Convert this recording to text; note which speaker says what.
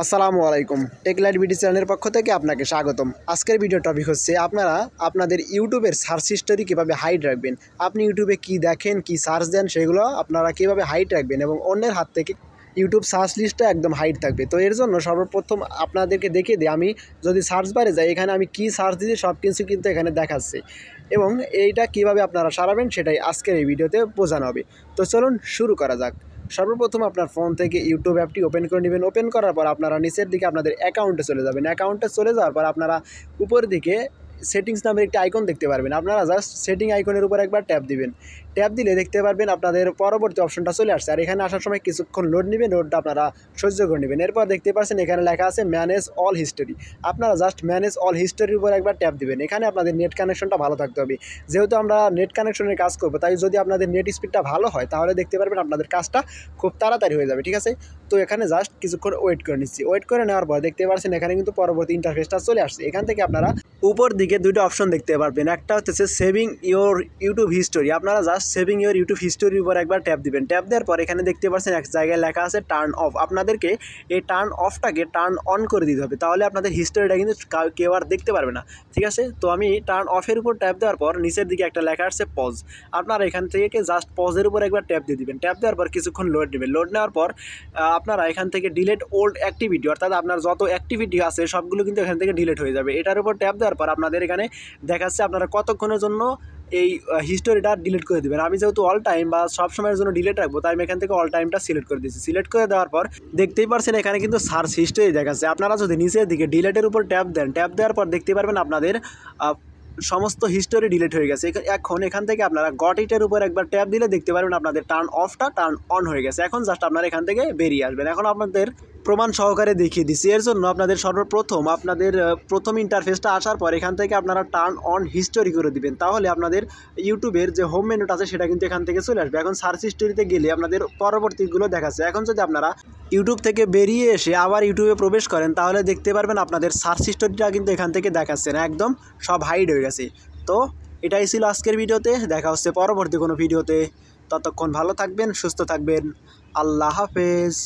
Speaker 1: আসসালামু আলাইকুম। টেকলাইট বিডি চ্যানেলের পক্ষ থেকে আপনাকে স্বাগতম। আজকের ভিডিও টপিক হচ্ছে আপনারা আপনাদের ইউটিউবের সার্চ হিস্টোরি কীভাবে হাইড রাখবেন। আপনি ইউটিউবে কি দেখেন, কি সার্চ দেন, সেগুলো আপনারা কীভাবে হাইড রাখবেন এবং অন্যের হাত থেকে ইউটিউব সার্চ লিস্টটা একদম হাইড থাকবে। তো এর জন্য সর্বপ্রথম আপনাদেরকে দেখিয়ে দিই, আমি যদি সার্চ বারে যাই এখানে আমি কি সার্চ দিয়েছি সব কিছু কিন্তু এখানে দেখাচ্ছে এবং এইটা কিভাবে আপনারা সারাবেন সেটাই আজকের এই ভিডিওতে বোঝানো হবে। তো চলুন শুরু করা যাক। সর্বপ্রথম আপনার ফোন থেকে ইউটিউব অ্যাপটি ওপেন করে নেবেন। ওপেন করার পর আপনারা নিচের দিকে আপনাদের অ্যাকাউন্টে চলে যাবেন। অ্যাকাউন্টে চলে যাওয়ার পর আপনারা উপরের দিকে সেটিংস নামের একটি আইকন দেখতে পারবেন। আপনারা জাস্ট সেটিং আইকনের উপর একবার ট্যাপ দিবেন। ট্যাপ দিলে দেখতে পারবেন আপনাদের পরবর্তী অপশনটা চলে আসছে। আর এখানে আসার সময় কিছুক্ষণ লোড নেবেন, লোডটা আপনারা সহ্য করে নেবেন। এরপর দেখতে পাচ্ছেন এখানে লেখা আছে ম্যানেজ অল হিস্টোরি। আপনারা জাস্ট ম্যানেজ অল হিস্টোরির উপর একবার ট্যাপ দিবেন। এখানে আপনাদের নেট কানেকশনটা ভালো থাকতে হবে। যেহেতু আমরা নেট কানেকশনের কাজ করবো, তাই যদি আপনাদের নেট স্পিডটা ভালো হয় তাহলে দেখতে পারবেন আপনাদের কাজটা খুব তাড়াতাড়ি হয়ে যাবে। ঠিক আছে, তো এখানে জাস্ট কিছুক্ষণ ওয়েট করে নিচ্ছি। ওয়েট করে নেওয়ার পর দেখতে পাচ্ছেন এখানে কিন্তু পরবর্তী ইন্টারফেসটা চলে আসছে। এখান থেকে আপনারা উপর দিকে দুটো অপশন দেখতে পারবেন। একটা হচ্ছে সেভিং ইওর ইউটিউব হিস্টোরি। আপনারা জাস্ট সেভিং ইওর ইউটিউব হিস্টোরির উপর একবার ট্যাপ দিবেন। ট্যাপ দেওয়ার পর এখানে দেখতে পাচ্ছেন এক জায়গায় লেখা আছে টার্ন অফ। আপনাদেরকে এই টার্ন অফটাকে টার্ন অন করে দিতে হবে, তাহলে আপনাদের হিস্টোরিটা কিন্তু কেউ আর দেখতে পারবে না। ঠিক আছে, তো আমি টার্ন অফের উপর ট্যাপ দেওয়ার পর নিচের দিকে একটা লেখা আছে পজ। আপনারা এখান থেকে জাস্ট পজের উপর একবার ট্যাপ দিয়ে দিবেন। ট্যাপ দেওয়ার পর কিছুক্ষণ লোড নেবেন। লোড নেওয়ার পর আপনারা এখান থেকে ডিলেট ওল্ড অ্যাক্টিভিটি, অর্থাৎ আপনার যত অ্যাক্টিভিটি আছে সবগুলো কিন্তু এখান থেকে ডিলেট হয়ে যাবে। এটার উপর ট্যাপ দেওয়ার পর আপনাদের এখানে দেখাচ্ছে আপনারা কতক্ষণের জন্য এই হিস্টোরিটা ডিলিট করে দেবেন। আমি যেহেতু অল টাইম বা সব সময়ের জন্য ডিলিট রাখবো, তাই আমি এখান থেকে অল টাইমটা সিলেক্ট করে দিচ্ছি। সিলেক্ট করে দেওয়ার পর দেখতেই পারছেন এখানে কিন্তু সার্চ হিস্টোরি দেখাচ্ছে। আপনারা যদি নিচের দিকে ডিলেটের উপর ট্যাপ দেন, ট্যাপ দেওয়ার পর দেখতে পারবেন আপনাদের সমস্ত হিস্টোরি ডিলিট হয়ে গেছে। এখন এখান থেকে আপনারা গট ইটের উপর একবার ট্যাপ দিলে দেখতে পারবেন আপনাদের টার্ন অফটা টার্ন অন হয়ে গেছে। এখন জাস্ট আপনারা এখান থেকে বেরিয়ে আসবেন। এখন আপনাদের প্রমাণ সহকারে দেখিয়ে দিচ্ছি। এর জন্য আপনাদের সর্বপ্রথম আপনাদের প্রথম ইন্টারফেসটা আসার পর এখান থেকে আপনারা টার্ন অন হিস্টোরি করে দিবেন, তাহলে আপনাদের ইউটিউবের যে হোম মেনুটা আছে সেটা কিন্তু এখান থেকে চলে আসবে। এখন সার্চ হিস্টোরিতে গেলে আপনাদের পরবর্তীগুলো দেখাচ্ছে। এখন যদি আপনারা ইউটিউব থেকে বেরিয়ে এসে আবার ইউটিউবে প্রবেশ করেন তাহলে দেখতে পারবেন আপনাদের সার্চ হিস্টোরিটা কিন্তু এখান থেকে দেখাচ্ছে না, একদম সব হাইড হয়ে গেছে। তো এটাই ছিল আজকের ভিডিওতে। দেখা হচ্ছে পরবর্তী কোনো ভিডিওতে। ততক্ষণ ভালো থাকবেন, সুস্থ থাকবেন। আল্লাহ হাফেজ।